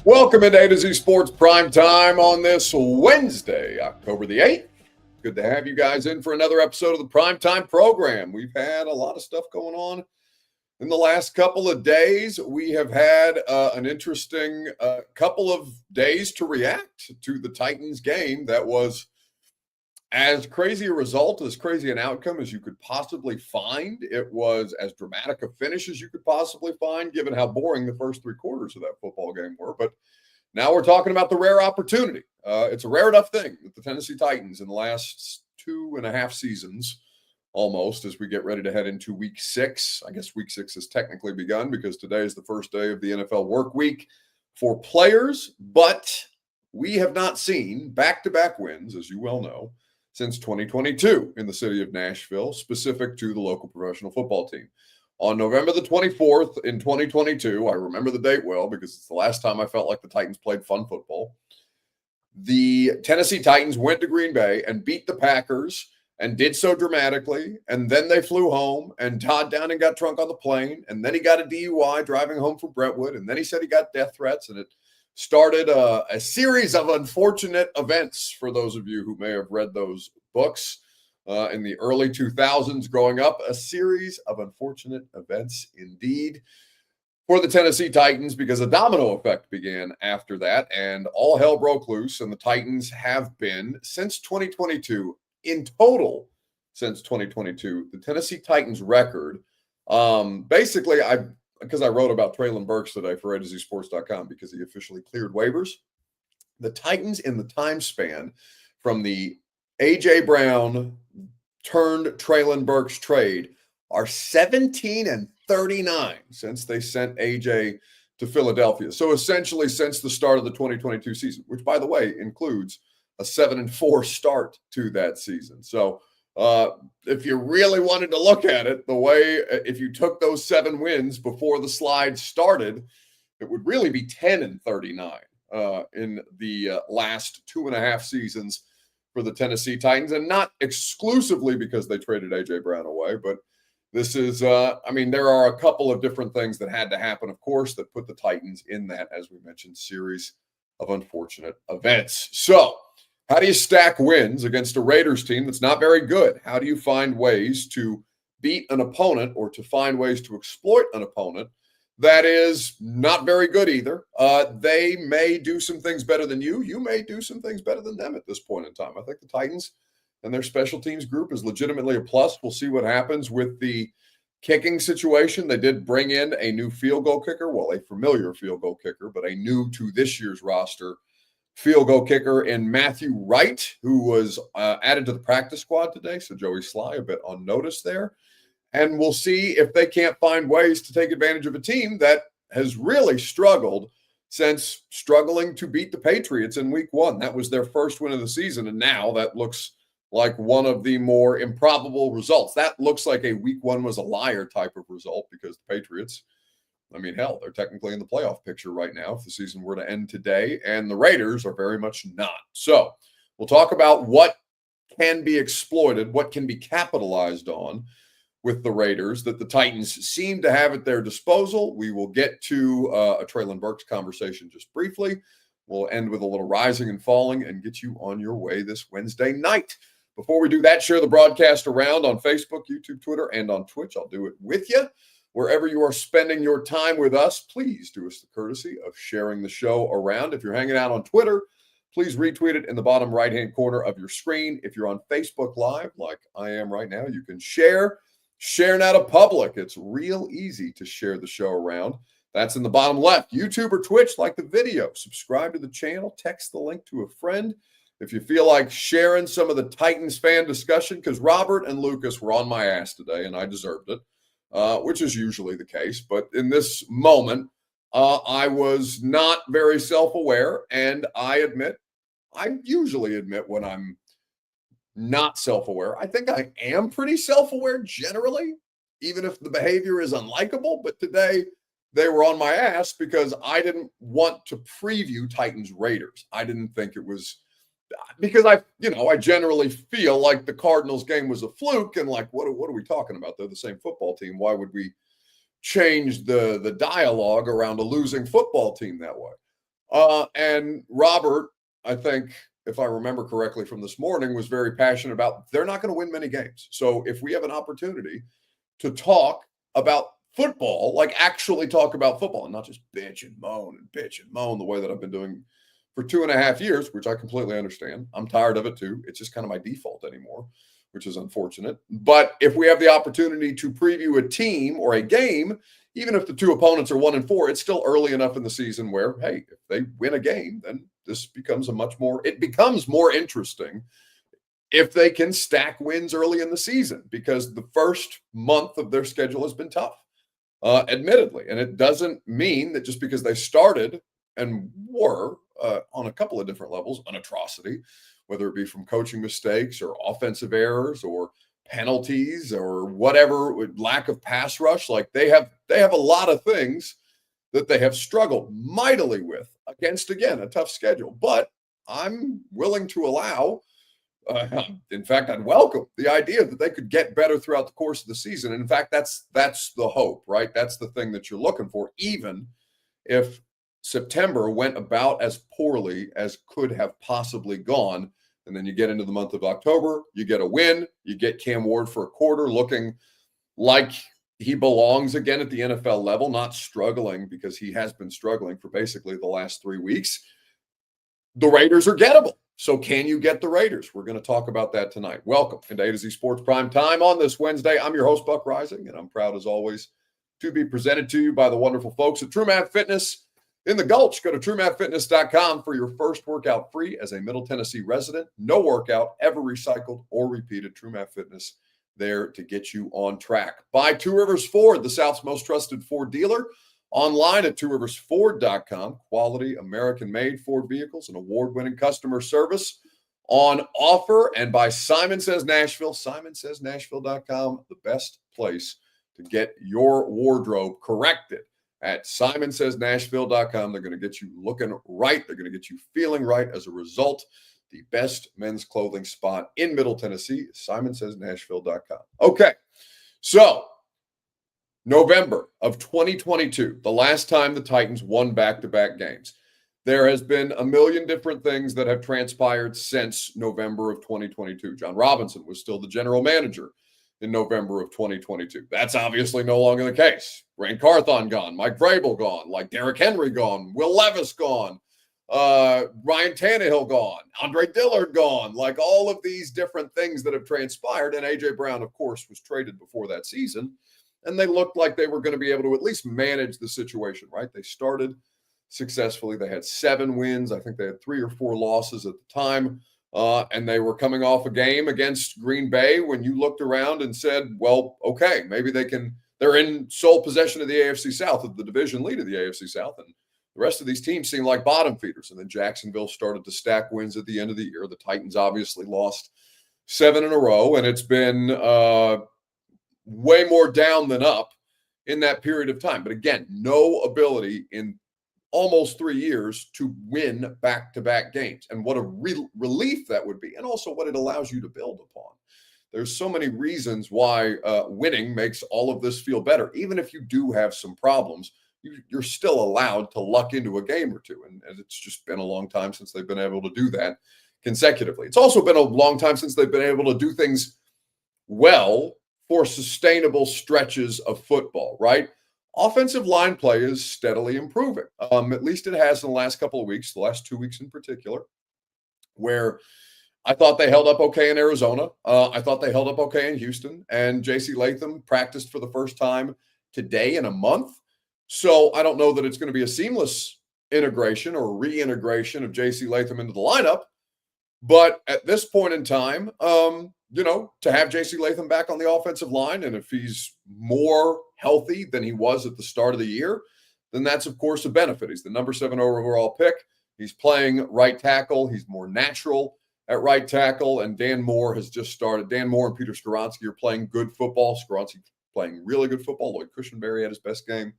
Welcome into A to Z Sports Prime Time on this Wednesday, October the 8th. Good to have you guys in for another episode of the Prime Time program. We've had a lot of stuff going on in the last couple of days. We have had an interesting couple of days to react to the Titans game that was as crazy a result, as crazy an outcome as you could possibly find. It was as dramatic a finish as you could possibly find, given how boring the first three quarters of that football game were. But now we're talking about the rare opportunity. It's a rare enough thing that the Tennessee Titans in the last 2.5 seasons, almost, as we get ready to head into week 6. I guess week 6 has technically begun because today is the first day of the NFL work week for players. But we have not seen back-to-back wins, as you well know, since 2022 in the city of Nashville, specific to the local professional football team. On November the 24th in 2022, I remember the date well because it's the last time I felt like the Titans played fun football. The Tennessee Titans went to Green Bay and beat the Packers and did so dramatically. And then they flew home and Todd Downing got drunk on the plane. And then he got a DUI driving home from Brentwood. And then he said he got death threats, and it started a series of unfortunate events for those of you who may have read those books in the early 2000s growing up. A series of unfortunate events indeed for the Tennessee Titans, because a domino effect began after that and all hell broke loose. And the Titans have been, since 2022, in total since 2022, the Tennessee Titans record, basically because I wrote about Traylon Burks today for AtoZSports.com because he officially cleared waivers. The Titans, in the time span from the A.J. Brown turned Traylon Burks trade, are 17-39 since they sent A.J. to Philadelphia. So essentially since the start of the 2022 season, which, by the way, includes a 7-4 start to that season. So if you really wanted to look at it the way, if you took those 7 wins before the slide started, it would really be 10-39 in the last 2.5 seasons for the Tennessee Titans, and not exclusively because they traded A.J. Brown away, but this is, there are a couple of different things that had to happen, of course, that put the Titans in that, as we mentioned, series of unfortunate events. So how do you stack wins against a Raiders team that's not very good? How do you find ways to beat an opponent or to find ways to exploit an opponent that is not very good either? They may do some things better than you. You may do some things better than them at this point in time. I think the Titans and their special teams group is legitimately a plus. We'll see what happens with the kicking situation. They did bring in a new field goal kicker, well, a familiar field goal kicker, but a new to this year's roster field goal kicker in Matthew Wright, who was added to the practice squad today. So Joey Sly a bit on notice there. And we'll see if they can't find ways to take advantage of a team that has really struggled since struggling to beat the Patriots in week 1. That was their first win of the season. And now that looks like one of the more improbable results. That looks like a week 1 was a liar type of result, because the Patriots, hell, they're technically in the playoff picture right now if the season were to end today, and the Raiders are very much not. So we'll talk about what can be exploited, what can be capitalized on with the Raiders that the Titans seem to have at their disposal. We will get to a Traylon Burks conversation just briefly. We'll end with a little rising and falling and get you on your way this Wednesday night. Before we do that, share the broadcast around on Facebook, YouTube, Twitter, and on Twitch. I'll do it with you. Wherever you are spending your time with us, please do us the courtesy of sharing the show around. If you're hanging out on Twitter, please retweet it in the bottom right-hand corner of your screen. If you're on Facebook Live, like I am right now, you can share now to public. It's real easy to share the show around. That's in the bottom left. YouTube or Twitch, like the video. Subscribe to the channel. Text the link to a friend. If you feel like sharing some of the Titans fan discussion, because Robert and Lucas were on my ass today, and I deserved it, which is usually the case. But in this moment, I was not very self-aware, and I usually admit when I'm not self-aware. I think I am pretty self-aware generally, even if the behavior is unlikable. But today, they were on my ass because I didn't want to preview Titans Raiders. I didn't think it was because I generally feel like the Cardinals game was a fluke, and like, what are we talking about? They're the same football team. Why would we change the dialogue around a losing football team that way? And Robert, I think, if I remember correctly from this morning, was very passionate about they're not going to win many games. So if we have an opportunity to talk about football, like actually talk about football and not just bitch and moan the way that I've been doing for 2.5 years, which I completely understand. I'm tired of it too. It's just kind of my default anymore, which is unfortunate. But if we have the opportunity to preview a team or a game, even if the two opponents are 1-4, it's still early enough in the season where, hey, if they win a game, then this becomes it becomes more interesting if they can stack wins early in the season, because the first month of their schedule has been tough, admittedly. And it doesn't mean that just because they started and were on a couple of different levels an atrocity, whether it be from coaching mistakes or offensive errors or penalties or whatever, lack of pass rush. Like they have a lot of things that they have struggled mightily with against, again, a tough schedule. But I'm willing to allow, in fact, I'd welcome the idea that they could get better throughout the course of the season. And in fact, that's the hope, right? That's the thing that you're looking for, even if September went about as poorly as could have possibly gone. And then you get into the month of October, you get a win, you get Cam Ward for a quarter looking like he belongs again at the NFL level, not struggling, because he has been struggling for basically the last 3 weeks. The Raiders are gettable. So can you get the Raiders? We're going to talk about that tonight. Welcome into A to Z Sports Prime Time on this Wednesday. I'm your host, Buck Rising, and I'm proud as always to be presented to you by the wonderful folks at TrueMath Fitness in the Gulch. Go to TrueMathFitness.com for your first workout free as a Middle Tennessee resident. No workout ever recycled or repeated. TrueMath Fitness there to get you on track. By Two Rivers Ford, the South's most trusted Ford dealer. Online at tworiversford.com. Quality American-made Ford vehicles and award-winning customer service on offer. And by Simon Says Nashville, SimonSaysNashville.com, the best place to get your wardrobe corrected. At SimonSaysNashville.com, they're going to get you looking right. They're going to get you feeling right as a result. The best men's clothing spot in Middle Tennessee is SimonSaysNashville.com. Okay, so November of 2022, the last time the Titans won back-to-back games. There has been a million different things that have transpired since November of 2022. John Robinson was still the general manager in November of 2022. That's obviously no longer the case. Rain Carthon gone, Mike Vrabel gone, like Derrick Henry gone, Will Levis gone, Ryan Tannehill gone, Andre Dillard gone, like all of these different things that have transpired. And A.J. Brown, of course, was traded before that season. And they looked like they were going to be able to at least manage the situation, right? They started successfully. They had 7 wins. I think they had 3 or 4 losses at the time. And they were coming off a game against Green Bay when you looked around and said, well, okay, maybe they're in sole possession of the AFC South, of the division lead of the AFC South. And the rest of these teams seem like bottom feeders. And then Jacksonville started to stack wins at the end of the year. The Titans obviously lost 7 in a row, and it's been way more down than up in that period of time. But again, no ability in almost 3 years to win back-to-back games. And what a relief that would be, and also what it allows you to build upon. There's so many reasons why winning makes all of this feel better. Even if you do have some problems, you're still allowed to luck into a game or two. And it's just been a long time since they've been able to do that consecutively. It's also been a long time since they've been able to do things well for sustainable stretches of football, right? Offensive line play is steadily improving. At least it has in the last couple of weeks, the last 2 weeks in particular, where I thought they held up okay in Arizona. I thought they held up okay in Houston. And J.C. Latham practiced for the first time today in a month. So I don't know that it's going to be a seamless integration or reintegration of J.C. Latham into the lineup. But at this point in time, to have J.C. Latham back on the offensive line, and if he's more healthy than he was at the start of the year, then that's, of course, a benefit. He's the number 7 overall pick. He's playing right tackle. He's more natural at right tackle, and Dan Moore has just started. Dan Moore and Peter Skoronski are playing good football. Skoronski playing really good football. Lloyd Cushenberry had his best game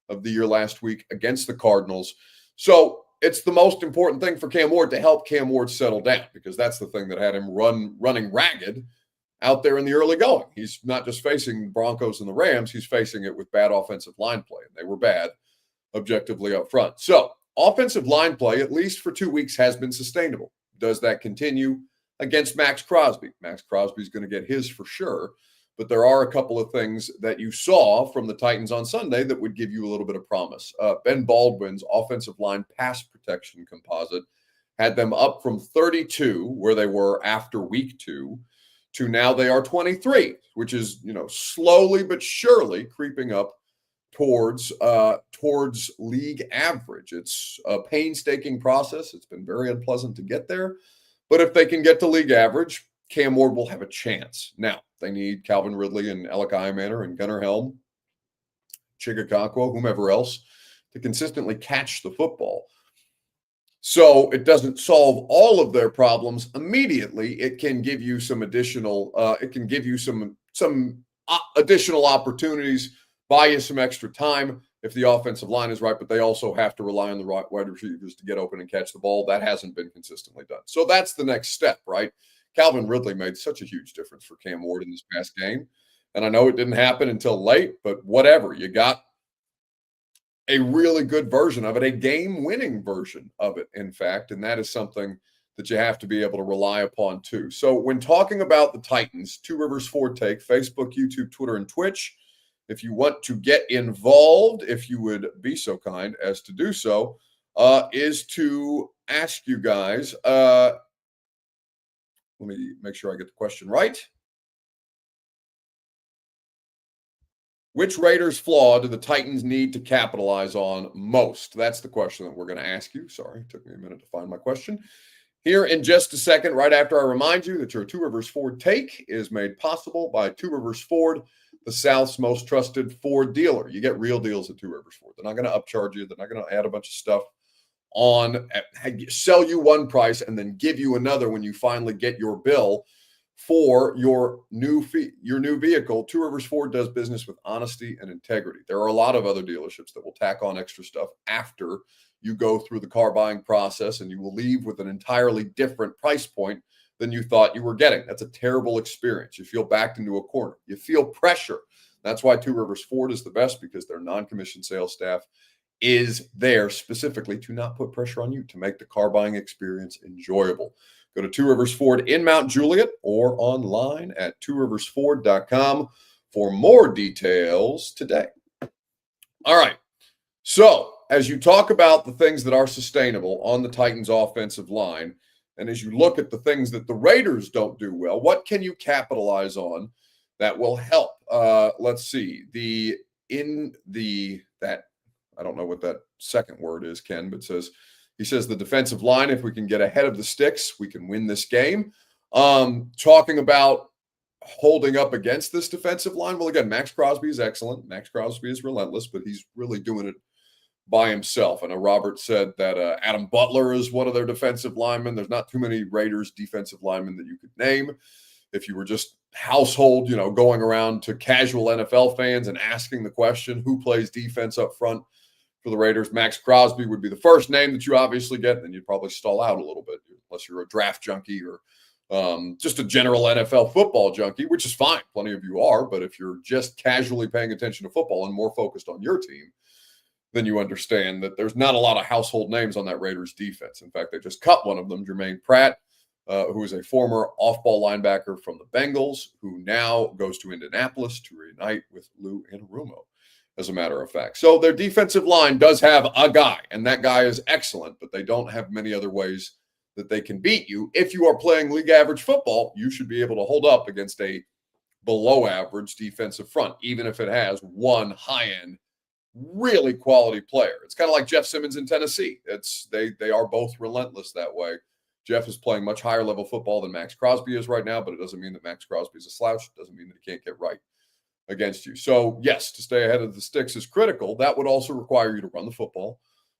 of the year last week against the Cardinals. So it's the most important thing for Cam Ward to help Cam Ward settle down, because that's the thing that had him running ragged out there in the early going. He's not just facing the Broncos and the Rams, he's facing it with bad offensive line play, and they were bad objectively up front. So offensive line play, at least for 2 weeks, has been sustainable. Does that continue against Max Crosby? Max Crosby is going to get his for sure. But there are a couple of things that you saw from the Titans on Sunday that would give you a little bit of promise. Ben Baldwin's offensive line pass protection composite had them up from 32, where they were after week 2, to now they are 23, which is, slowly but surely creeping up towards league average. It's a painstaking process. It's been very unpleasant to get there. But if they can get to league average, Cam Ward will have a chance. Now, they need Calvin Ridley and Alec Iamaner and Gunnar Helm, Chigakakwa, whomever else, to consistently catch the football. So it doesn't solve all of their problems immediately. It can give you some additional. Some additional opportunities, buy you some extra time if the offensive line is right. But they also have to rely on the right wide receivers to get open and catch the ball. That hasn't been consistently done. So that's the next step, right? Calvin Ridley made such a huge difference for Cam Ward in this past game. And I know it didn't happen until late, but whatever. You got a really good version of it, a game-winning version of it, in fact. And that is something that you have to be able to rely upon, too. So when talking about the Titans, Two Rivers Ford Take, Facebook, YouTube, Twitter, and Twitch, if you want to get involved, if you would be so kind as to do so, is to ask you guys, let me make sure I get the question right. Which Raiders flaw do the Titans need to capitalize on most? That's the question that we're going to ask you. Sorry, it took me a minute to find my question. Here in just a second, right after I remind you that your Two Rivers Ford Take is made possible by Two Rivers Ford, the South's most trusted Ford dealer. You get real deals at Two Rivers Ford. They're not going to upcharge you. They're not going to add a bunch of stuff on, sell you one price and then give you another when you finally get your bill for your new vehicle. Two Rivers Ford does business with honesty and integrity. There are a lot of other dealerships that will tack on extra stuff after you go through the car buying process, and you will leave with an entirely different price point than you thought you were getting. That's a terrible experience. You feel backed into a corner. You feel pressure. That's why Two Rivers Ford is the best, because their non-commissioned sales staff is there specifically to not put pressure on you, to make the car buying experience enjoyable. Go to Two Rivers Ford in Mount Juliet or online at tworiversford.com for more details today. All right. So as you talk about the things that are sustainable on the Titans offensive line, and as you look at the things that the Raiders don't do well, what can you capitalize on that will help? Let's see. I don't know what that second word is, Ken, but he says the defensive line, if we can get ahead of the sticks, we can win this game. Talking about holding up against this defensive line, well, again, Max Crosby is excellent. Max Crosby is relentless, but he's really doing it by himself. I know Robert said that Adam Butler is one of their defensive linemen. There's not too many Raiders defensive linemen that you could name. If you were just household, going around to casual NFL fans and asking the question, who plays defense up front for the Raiders, Max Crosby would be the first name that you obviously get. Then you'd probably stall out a little bit, unless you're a draft junkie or just a general NFL football junkie, which is fine. Plenty of you are. But if you're just casually paying attention to football and more focused on your team, then you understand that there's not a lot of household names on that Raiders defense. In fact, they just cut one of them, Jermaine Pratt, who is a former off-ball linebacker from the Bengals, who now goes to Indianapolis to reunite with Lou Anarumo, as a matter of fact. So their defensive line does have a guy, and that guy is excellent, but they don't have many other ways that they can beat you. If you are playing league average football, you should be able to hold up against a below average defensive front, even if it has one high-end, really quality player. It's kind of like Jeff Simmons in Tennessee. They are both relentless that way. Jeff is playing much higher level football than Max Crosby is right now, but it doesn't mean that Max Crosby is a slouch. It doesn't mean that he can't get right against you. So yes, to stay ahead of the sticks is critical. That would also require you to run the football.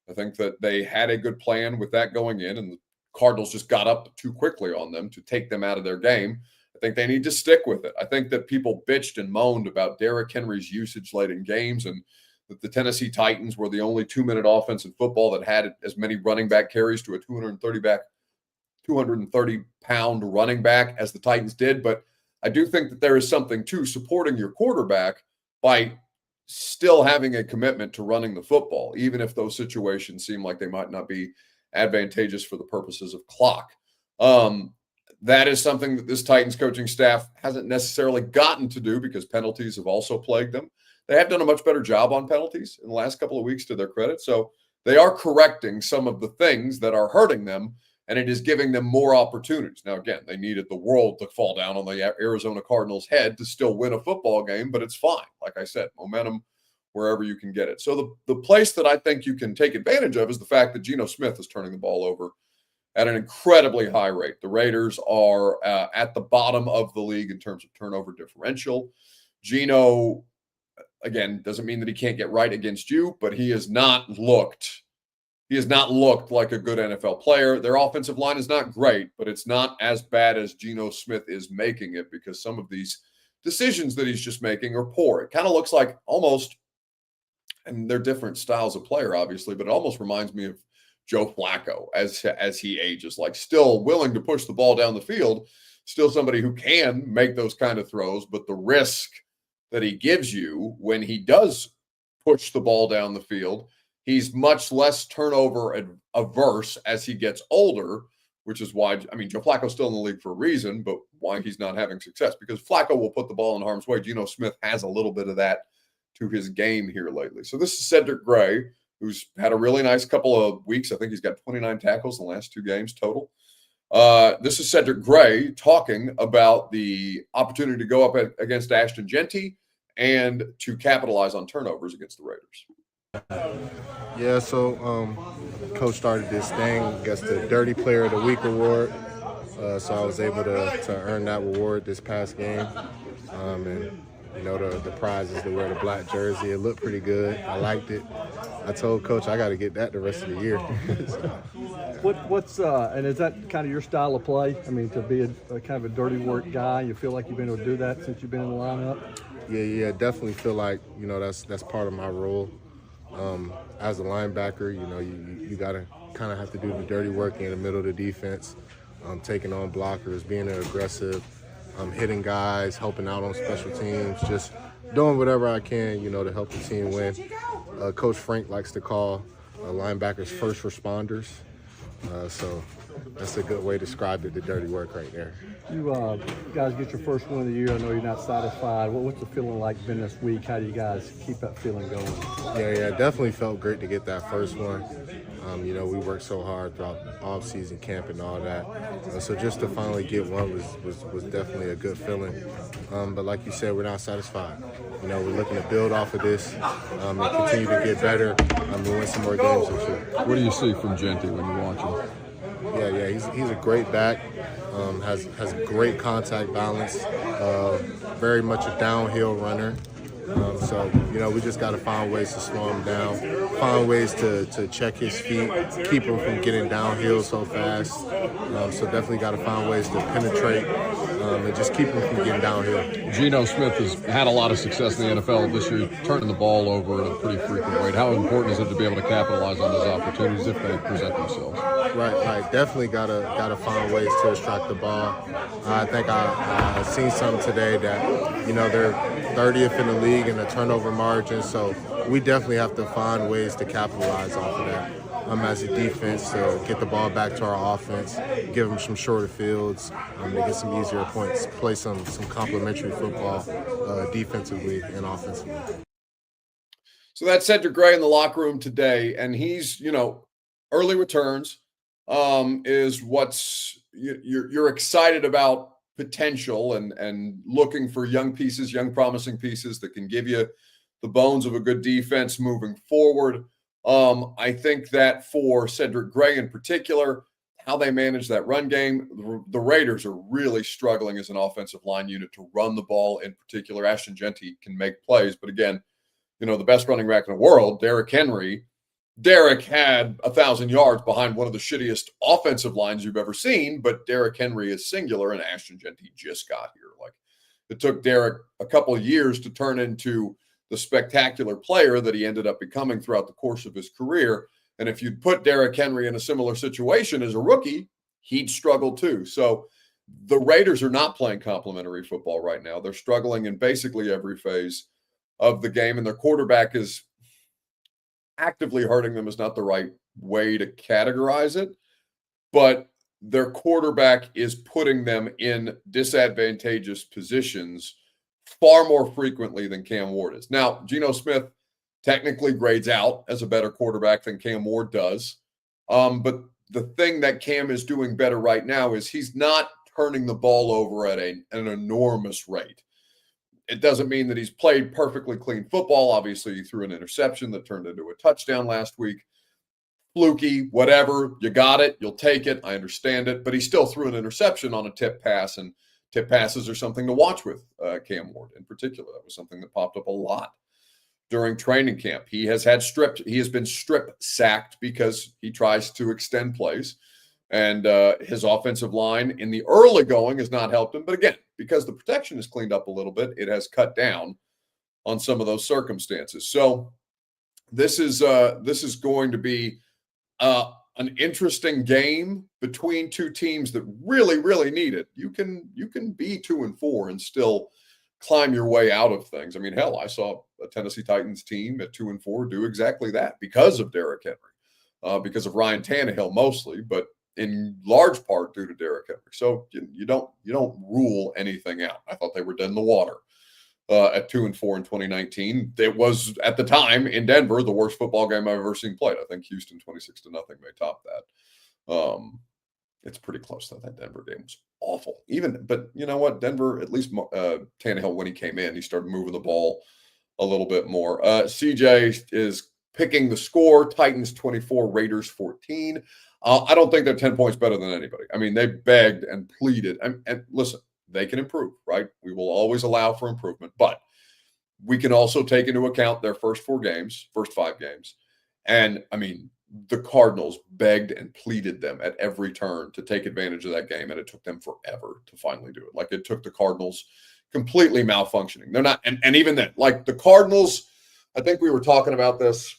I think that they had a good plan with that going in, and the Cardinals just got up too quickly on them to take them out of their game. I think they need to stick with it. I think that people bitched and moaned about Derrick Henry's usage late in games, and that the Tennessee Titans were the only 2-minute offense in football that had as many running back carries to a 230-pound running back as the Titans did. But I do think that there is something to supporting your quarterback by still having a commitment to running the football, even if those situations seem like they might not be advantageous for the purposes of clock. That is something that this Titans coaching staff hasn't necessarily gotten to do because penalties have also plagued them. They have done a much better job on penalties in the last couple of weeks, to their credit. So they are correcting some of the things that are hurting them, and it is giving them more opportunities. Now, again, they needed the world to fall down on the Arizona Cardinals' head to still win a football game, but it's fine. Like I said, momentum wherever you can get it. So the place that I think you can take advantage of is the fact that Geno Smith is turning the ball over at an incredibly high rate. The Raiders are at the bottom of the league in terms of turnover differential. Geno, again, doesn't mean that he can't get right against you, but he has not looked like a good NFL player. Their offensive line is not great, but it's not as bad as Geno Smith is making it because some of these decisions that he's just making are poor. It kind of looks like almost, and they're different styles of player, obviously, but it almost reminds me of Joe Flacco as he ages, like still willing to push the ball down the field, still somebody who can make those kind of throws, but the risk that he gives you when he does push the ball down the field, he's much less turnover averse as he gets older, which is why, I mean, Joe Flacco's still in the league for a reason, but why he's not having success, because Flacco will put the ball in harm's way. Geno Smith has a little bit of that to his game here lately. So this is Cedric Gray, who's had a really nice couple of weeks. I think he's got 29 tackles in the last 2 games total. This is Cedric Gray talking about the opportunity to go up against Ashton Jeanty and to capitalize on turnovers against the Raiders. Yeah, so Coach started this thing, gets the Dirty Player of the Week award. So I was able to earn that reward this past game. And you know, the prize is to wear the black jersey. It looked pretty good. I liked it. I told Coach I got to get that the rest of the year. And is that kind of your style of play? I mean, to be a kind of a dirty work guy, you feel like you've been able to do that since you've been in the lineup? Yeah, definitely feel like, you know, that's part of my role. As a linebacker, you know, you got to kind of have to do the dirty work in the middle of the defense, taking on blockers, being aggressive, hitting guys, helping out on special teams, just doing whatever I can, you know, to help the team win. Coach Frank likes to call linebackers first responders. So that's a good way to describe it, the dirty work right there. You guys get your first win of the year. I know you're not satisfied. What's the feeling like been this week? How do you guys keep that feeling going? Yeah, definitely felt great to get that first one. You know, we worked so hard throughout off-season camp and all that. So just to finally get one was definitely a good feeling. But like you said, we're not satisfied. You know, we're looking to build off of this and continue to get better and win some more games this year. What do you see from Jeanty when you watch him? Yeah, he's a great back. Has great contact balance. Very much a downhill runner. So, you know, we just got to find ways to slow him down, find ways to check his feet, keep him from getting downhill so fast. So definitely got to find ways to penetrate and just keep him from getting downhill. Geno Smith has had a lot of success in the NFL this year, turning the ball over at a pretty frequent rate. How important is it to be able to capitalize on those opportunities if they present themselves? Right. Definitely gotta find ways to extract the ball. I think I seen something today that, you know, they're 30th in the league in the turnover margin, so we definitely have to find ways to capitalize off of that. As a defense, to get the ball back to our offense, give them some shorter fields, to get some easier points, play some complementary football defensively and offensively. So that's Cedric Gray in the locker room today, and he's, you know, early returns is what's you're excited about potential and looking for young pieces, young promising pieces that can give you the bones of a good defense moving forward. I think that for Cedric Gray in particular, how they manage that run game, the Raiders are really struggling as an offensive line unit to run the ball in particular. Ashton Jeanty can make plays, but again, you know, the best running back in the world, Derrick Henry. Derrick had 1,000 yards behind one of the shittiest offensive lines you've ever seen, but Derrick Henry is singular and Ashton Jeanty just got here. Like, it took Derrick a couple of years to turn into the spectacular player that he ended up becoming throughout the course of his career. And if you'd put Derrick Henry in a similar situation as a rookie, he'd struggle too. So the Raiders are not playing complementary football right now. They're struggling in basically every phase of the game, and their quarterback is actively hurting them is not the right way to categorize it, but their quarterback is putting them in disadvantageous positions far more frequently than Cam Ward is. Now, Geno Smith technically grades out as a better quarterback than Cam Ward does. But the thing that Cam is doing better right now is he's not turning the ball over at an enormous rate. It doesn't mean that he's played perfectly clean football. Obviously, he threw an interception that turned into a touchdown last week. Fluky, whatever, you got it, you'll take it. I understand it, but he still threw an interception on a tip pass, and tip passes are something to watch with Cam Ward in particular. That was something that popped up a lot during training camp. He has been strip sacked because he tries to extend plays, and his offensive line in the early going has not helped him. But again, because the protection is cleaned up a little bit, it has cut down on some of those circumstances. So this is going to be an interesting game between two teams that really, really need it. You can be 2-4 and still climb your way out of things. I mean, hell, I saw a Tennessee Titans team at 2-4 do exactly that because of Derrick Henry, because of Ryan Tannehill mostly, but in large part due to Derrick Henry. So you don't rule anything out. I thought they were dead in the water at 2-4 in 2019. It was at the time in Denver the worst football game I've ever seen played. I think Houston 26-0 may top that. It's pretty close though. That Denver game was awful. But you know what? Denver, at least Tannehill, when he came in, he started moving the ball a little bit more. CJ is picking the score: Titans 24, Raiders 14. I don't think they're 10 points better than anybody. I mean, they begged and pleaded. And listen, they can improve, right? We will always allow for improvement, but we can also take into account their first 5 games. And I mean, the Cardinals begged and pleaded them at every turn to take advantage of that game, and it took them forever to finally do it. Like, it took the Cardinals completely malfunctioning. They're not, and even then, like the Cardinals, I think we were talking about this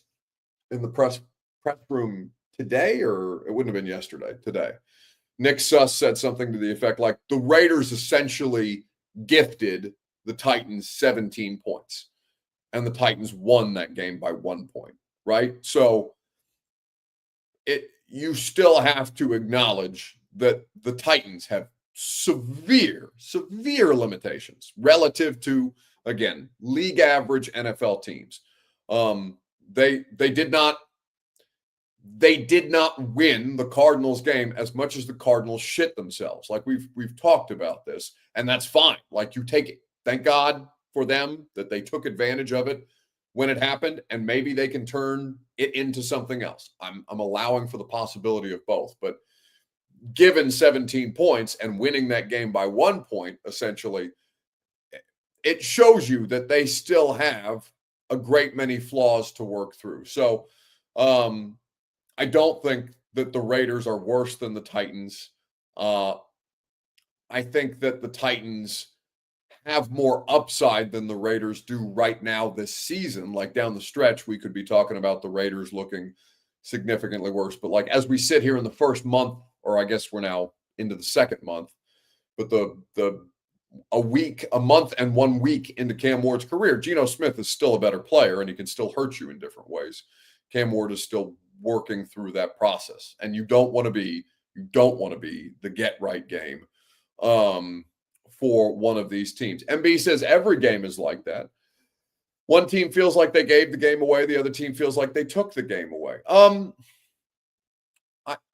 in the press room today, or it wouldn't have been yesterday, today. Nick Suss said something to the effect like the Raiders essentially gifted the Titans 17 points, and the Titans won that game by 1 point, right? So you still have to acknowledge that the Titans have severe limitations relative to, again, league average NFL teams. They did not win the Cardinals game as much as the Cardinals shit themselves. Like we've talked about this, and that's fine. Like, you take it. Thank God for them that they took advantage of it when it happened, and maybe they can turn it into something else. I'm allowing for the possibility of both, but given 17 points and winning that game by 1 point, essentially, it shows you that they still have a great many flaws to work through. So I don't think that the Raiders are worse than the Titans. I think that the Titans have more upside than the Raiders do right now this season. Like, down the stretch, we could be talking about the Raiders looking significantly worse. But like, as we sit here in the first month, or I guess we're now into the second month, but a month and 1 week into Cam Ward's career, Geno Smith is still a better player, and he can still hurt you in different ways. Cam Ward is still working through that process, and you don't want to be the get right game for one of these teams. MB says every game is like that. One team feels like they gave the game away. The other team feels like they took the game away.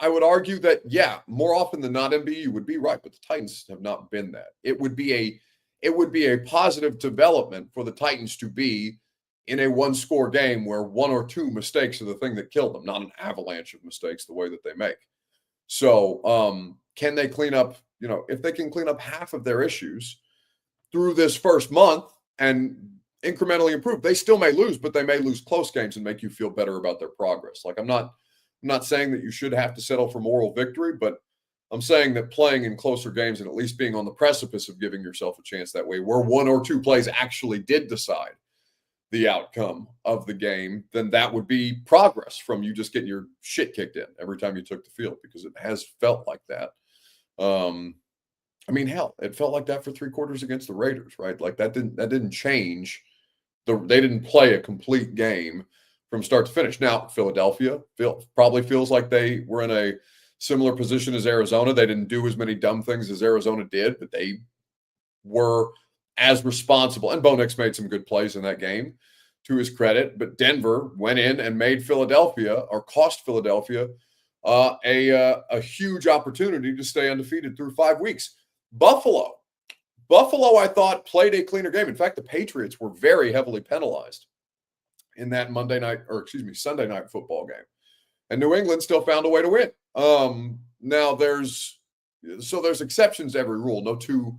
I would argue that, yeah, more often than not, MB, you would be right, but the Titans have not been that. It would be a positive development for the Titans to be in a one-score game where 1 or 2 mistakes are the thing that killed them, not an avalanche of mistakes the way that they make. So can they clean up, if they can clean up half of their issues through this first month and incrementally improve, they still may lose, but they may lose close games and make you feel better about their progress. Like, I'm not saying that you should have to settle for moral victory, but I'm saying that playing in closer games and at least being on the precipice of giving yourself a chance that way, where 1 or 2 plays actually did decide the outcome of the game, then that would be progress from you just getting your shit kicked in every time you took the field, because it has felt like that. I mean, hell, it felt like that for 3 quarters against the Raiders, right? Like, that didn't change they didn't play a complete game from start to finish. Now, Philadelphia probably feels like they were in a similar position as Arizona. They didn't do as many dumb things as Arizona did, but they were as responsible. And Bo Nix made some good plays in that game, to his credit. But Denver went in and made Philadelphia, or cost Philadelphia, a huge opportunity to stay undefeated through 5 weeks. Buffalo, I thought, played a cleaner game. In fact, the Patriots were very heavily penalized in that Sunday night football game. And New England still found a way to win. Now there's exceptions to every rule. No two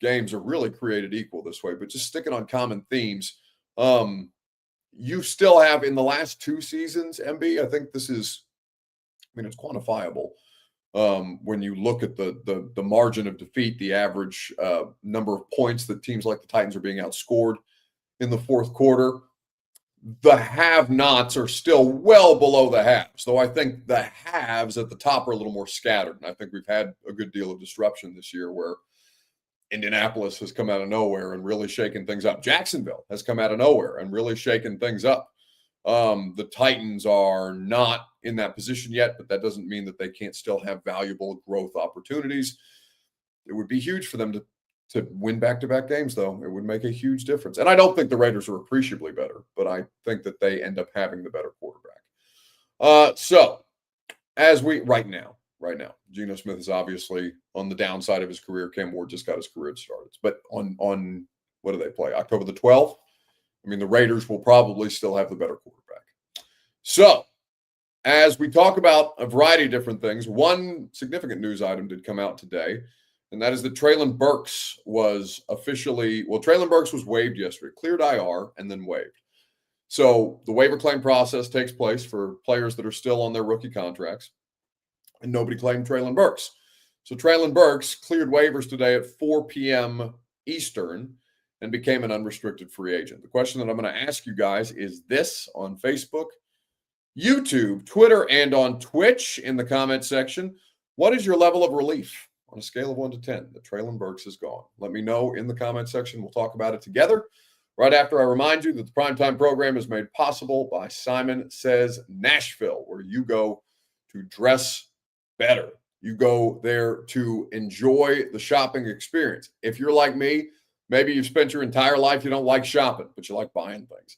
games are really created equal this way, but just sticking on common themes. You still have in the last 2 seasons, MB, I think this is, it's quantifiable. When you look at the margin of defeat, the average number of points that teams like the Titans are being outscored in the fourth quarter, the have-nots are still well below the haves, though I think the haves at the top are a little more scattered. And I think we've had a good deal of disruption this year where Indianapolis has come out of nowhere and really shaken things up. Jacksonville has come out of nowhere and really shaken things up. The Titans are not in that position yet, but that doesn't mean that they can't still have valuable growth opportunities. It would be huge for them to win back-to-back games, though. It would make a huge difference. And I don't think the Raiders are appreciably better, but I think that they end up having the better quarterback. So as right now, Geno Smith is obviously on the downside of his career. Cam Ward just got his career started. But on what do they play? October the 12th? The Raiders will probably still have the better quarterback. So as we talk about a variety of different things, one significant news item did come out today, and that is that Treylon Burks was Treylon Burks was waived yesterday, cleared IR, and then waived. So the waiver claim process takes place for players that are still on their rookie contracts, and nobody claimed Treylon Burks. So Treylon Burks cleared waivers today at 4 p.m. Eastern and became an unrestricted free agent. The question that I'm going to ask you guys is this on Facebook, YouTube, Twitter, and on Twitch in the comment section. What is your level of relief on a scale of 1 to 10 that Treylon Burks is gone? Let me know in the comment section. We'll talk about it together right after I remind you that the Primetime program is made possible by Simon Says Nashville, where you go to dress better. You go there to enjoy the shopping experience. If you're like me, maybe you've spent your entire life, you don't like shopping, but you like buying things.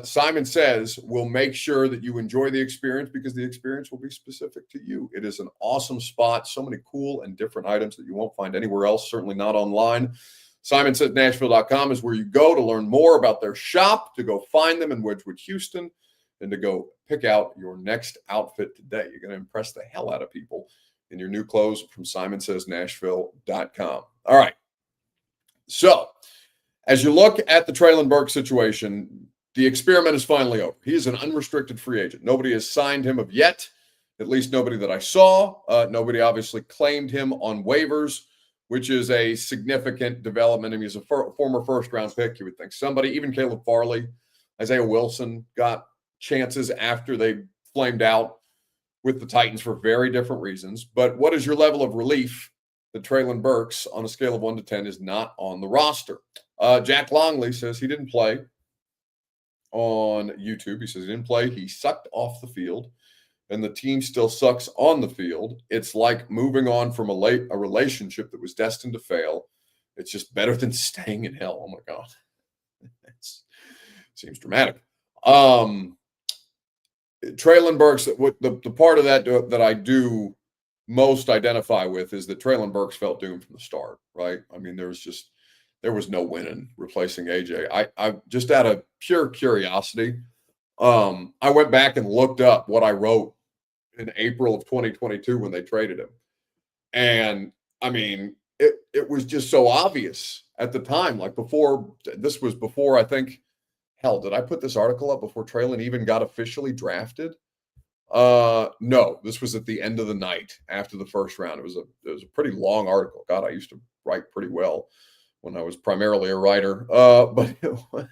Simon Says will make sure that you enjoy the experience because the experience will be specific to you. It is an awesome spot. So many cool and different items that you won't find anywhere else, certainly not online. SimonSaysNashville.com is where you go to learn more about their shop, to go find them in Wedgwood, Houston, and to go pick out your next outfit today. You're going to impress the hell out of people in your new clothes from SimonSaysNashville.com. All right. So as you look at the Treylon Burks situation, the experiment is finally over. He is an unrestricted free agent. Nobody has signed him yet, at least nobody that I saw. Nobody obviously claimed him on waivers, which is a significant development. I mean, he's a former first-round pick. You would think somebody, even Caleb Farley, Isaiah Wilson, got chances after they flamed out with the Titans for very different reasons. But what is your level of relief that Treylon Burks, on a scale of 1 to 10, is not on the roster? Jack Longley says he didn't play on YouTube. He says he didn't play. He sucked off the field, and the team still sucks on the field. It's like moving on from a relationship that was destined to fail. It's just better than staying in hell. Oh, my God. It seems dramatic. Treylon Burks, the part of that I do most identify with is that Treylon Burks felt doomed from the start, right? I mean, there was no winning replacing AJ. I just out of pure curiosity, I went back and looked up what I wrote in April of 2022 when they traded him. And I mean, it was just so obvious at the time, like this was before, I think, hell, did I put this article up before Treylon even got officially drafted? No, this was at the end of the night after the first round. It was a pretty long article. God, I used to write pretty well when I was primarily a writer. But it was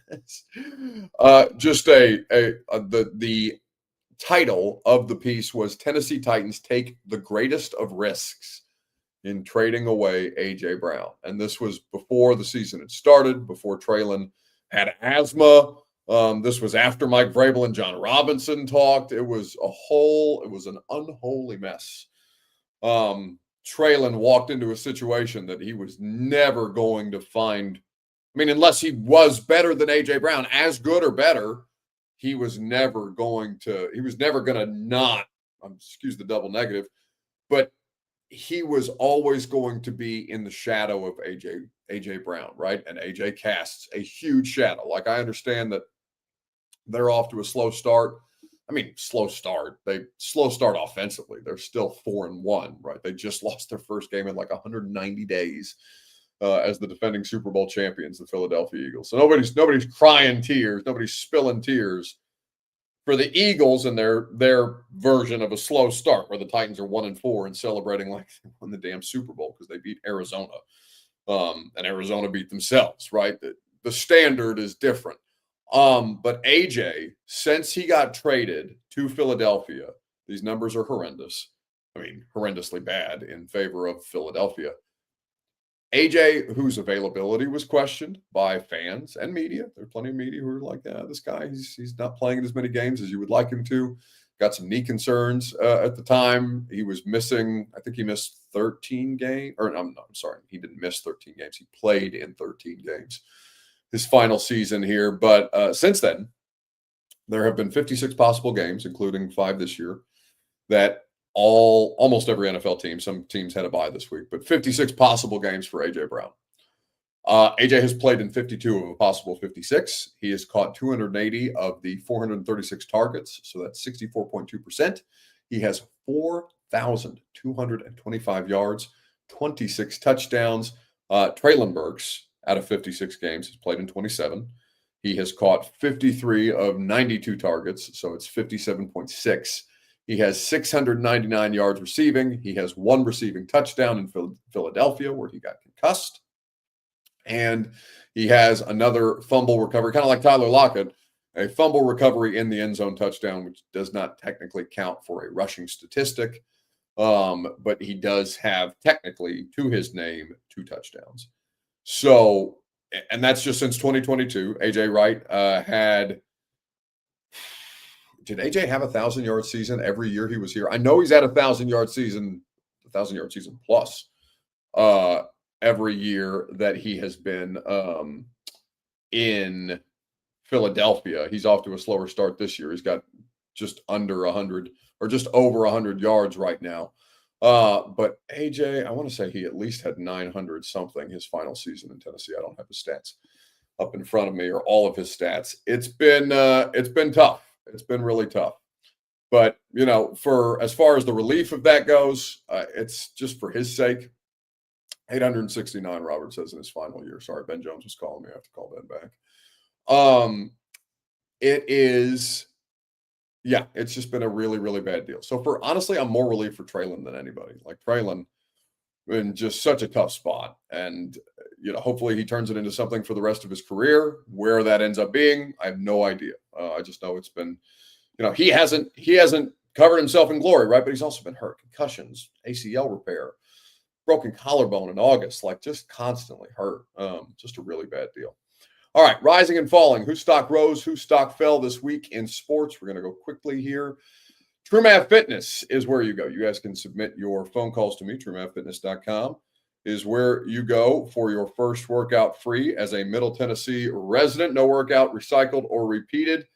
just the title of the piece was Tennessee Titans Take the Greatest of Risks in Trading Away A.J. Brown. And this was before the season had started, before Treylon had asthma. This was after Mike Vrabel and John Robinson talked. It was an unholy mess. Traylon walked into a situation that he was never going to find. I mean, unless he was better than A.J. Brown, as good or better, he was never going to not, excuse the double negative, but he was always going to be in the shadow of A.J. Brown, right? And A.J. casts a huge shadow. Like, I understand that they're off to a slow start. I mean, slow start offensively. They're still 4-1, right? They just lost their first game in like 190 days as the defending Super Bowl champions, the Philadelphia Eagles. So nobody's crying tears, nobody's spilling tears for the Eagles and their version of a slow start, where the Titans are 1-4 and celebrating like they won the damn Super Bowl because they beat Arizona, and Arizona beat themselves, right? The standard is different. But AJ, since he got traded to Philadelphia, these numbers are horrendous. I mean, horrendously bad in favor of Philadelphia. AJ, whose availability was questioned by fans and media. There are plenty of media who are like, this guy, he's not playing in as many games as you would like him to. Got some knee concerns at the time. He was missing, I think he missed 13 games. Or I'm sorry, he didn't miss 13 games. He played in 13 games his final season here. But since then, there have been 56 possible games, including 5 this year, that almost every NFL team, some teams had a bye this week, but 56 possible games for A.J. Brown. A.J. has played in 52 of a possible 56. He has caught 280 of the 436 targets, so that's 64.2%. He has 4,225 yards, 26 touchdowns. Traylon Burks, out of 56 games, has played in 27. He has caught 53 of 92 targets, so it's 57.6. He has 699 yards receiving. He has 1 receiving touchdown in Philadelphia, where he got concussed. And he has another fumble recovery, kind of like Tyler Lockett, a fumble recovery in the end zone touchdown, which does not technically count for a rushing statistic. But he does have technically, to his name, 2 touchdowns. So, and that's just since 2022. AJ Wright did AJ have a 1,000-yard season every year he was here? I know he's had a 1,000-yard season plus every year that he has been in Philadelphia. He's off to a slower start this year. He's got just under 100 or just over 100 yards right now. But AJ, I want to say he at least had 900 something his final season in Tennessee. I don't have his stats up in front of me, or all of his stats. It's been tough. It's been really tough. But, for as far as the relief of that goes, it's just for his sake. 869, Robert says, in his final year. Sorry, Ben Jones was calling me. I have to call Ben back. It's just been a really, really bad deal. So honestly, I'm more relieved for Traylon than anybody. Like, Traylon in just such a tough spot. And, hopefully he turns it into something for the rest of his career. Where that ends up being, I have no idea. I just know it's been, he hasn't covered himself in glory, right? But he's also been hurt. Concussions, ACL repair, broken collarbone in August, like just constantly hurt. Just a really bad deal. All right, rising and falling. Whose stock rose? Whose stock fell this week in sports? We're going to go quickly here. TrueMav Fitness is where you go. You guys can submit your phone calls to me. TrueMavFitness.com is where you go for your first workout free as a Middle Tennessee resident. No workout recycled or repeated.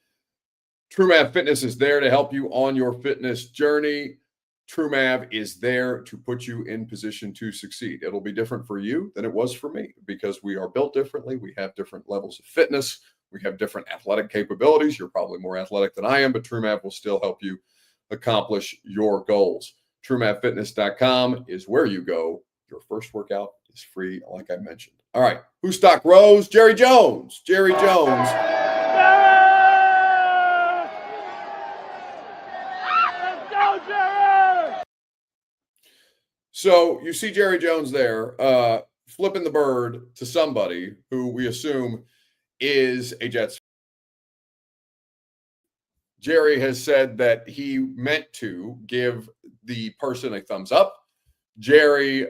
TrueMav Fitness is there to help you on your fitness journey. TrueMav is there to put you in position to succeed. It'll be different for you than it was for me because we are built differently. We have different levels of fitness. We have different athletic capabilities. You're probably more athletic than I am, but TrueMav will still help you accomplish your goals. TrueMavFitness.com is where you go. Your first workout is free, like I mentioned. All right. Whose stock rose? Jerry Jones. Jerry Jones. So you see Jerry Jones there flipping the bird to somebody who we assume is a Jets. Jerry has said that he meant to give the person a thumbs up. Jerry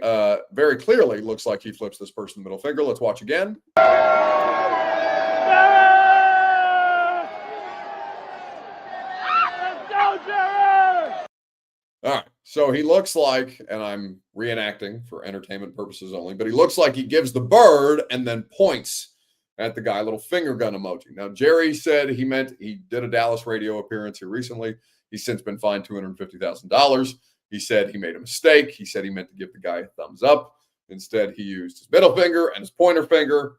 very clearly looks like he flips this person the middle finger. Let's watch again. So he looks like, and I'm reenacting for entertainment purposes only, but he looks like he gives the bird and then points at the guy, little finger gun emoji. Now, Jerry said he meant he did a Dallas radio appearance here recently. He's since been fined $250,000. He said he made a mistake. He said he meant to give the guy a thumbs up. Instead, he used his middle finger and his pointer finger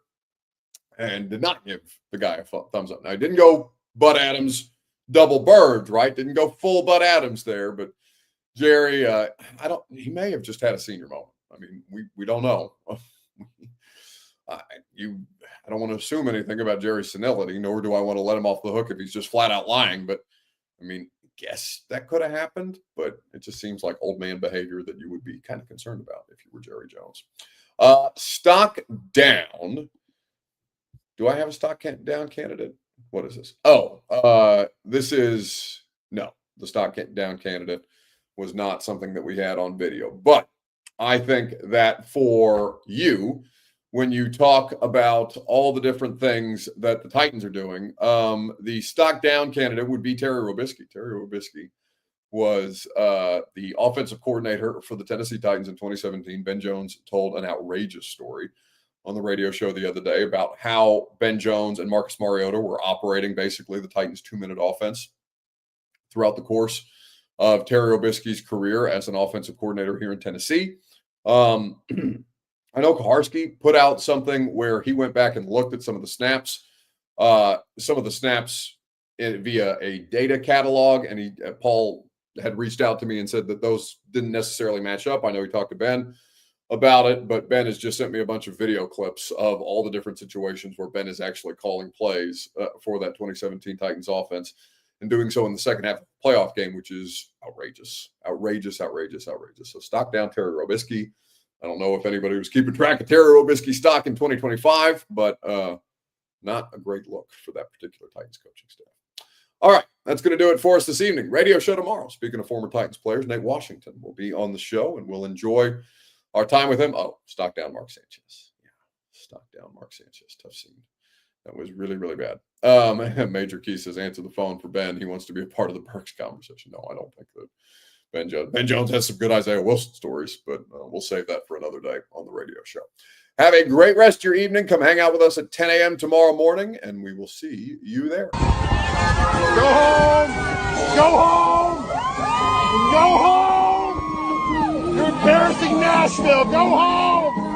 and did not give the guy a thumbs up. Now, he didn't go Bud Adams double birds, right? Didn't go full Bud Adams there, but Jerry, he may have just had a senior moment. I mean, we don't know. I don't want to assume anything about Jerry's senility, nor do I want to let him off the hook if he's just flat out lying. But I mean, guess that could have happened, but it just seems like old man behavior that you would be kind of concerned about if you were Jerry Jones. Stock down. Do I have a stock down candidate? What is this? This is no, the stock down candidate was not something that we had on video. But I think that for you, when you talk about all the different things that the Titans are doing, the stock down candidate would be Terry Robiskie. Terry Robiskie was the offensive coordinator for the Tennessee Titans in 2017. Ben Jones told an outrageous story on the radio show the other day about how Ben Jones and Marcus Mariota were operating basically the Titans' 2-minute offense throughout the course of Terry Robiskie's career as an offensive coordinator here in Tennessee. I know Kaharski put out something where he went back and looked at some of the snaps via a data catalog, and Paul had reached out to me and said that those didn't necessarily match up. I know he talked to Ben about it, but Ben has just sent me a bunch of video clips of all the different situations where Ben is actually calling plays for that 2017 Titans offense, and doing so in the second half of the playoff game, which is outrageous. So stock down Terry Robiskie. I don't know if anybody was keeping track of Terry Robiskie stock in 2025, but not a great look for that particular Titans coaching staff. All right, that's going to do it for us this evening. Radio show tomorrow. Speaking of former Titans players, Nate Washington will be on the show, and we'll enjoy our time with him. Oh, stock down Mark Sanchez. Yeah, stock down Mark Sanchez. Tough scene. That was really, really bad. Major Key says, answer the phone for Ben. He wants to be a part of the Burks conversation. No, I don't think that Ben Jones has some good Isaiah Wilson stories, but we'll save that for another day on the radio show. Have a great rest of your evening. Come hang out with us at 10 a.m. tomorrow morning, and we will see you there. Go home! Go home! Go home! You're embarrassing Nashville! Go home!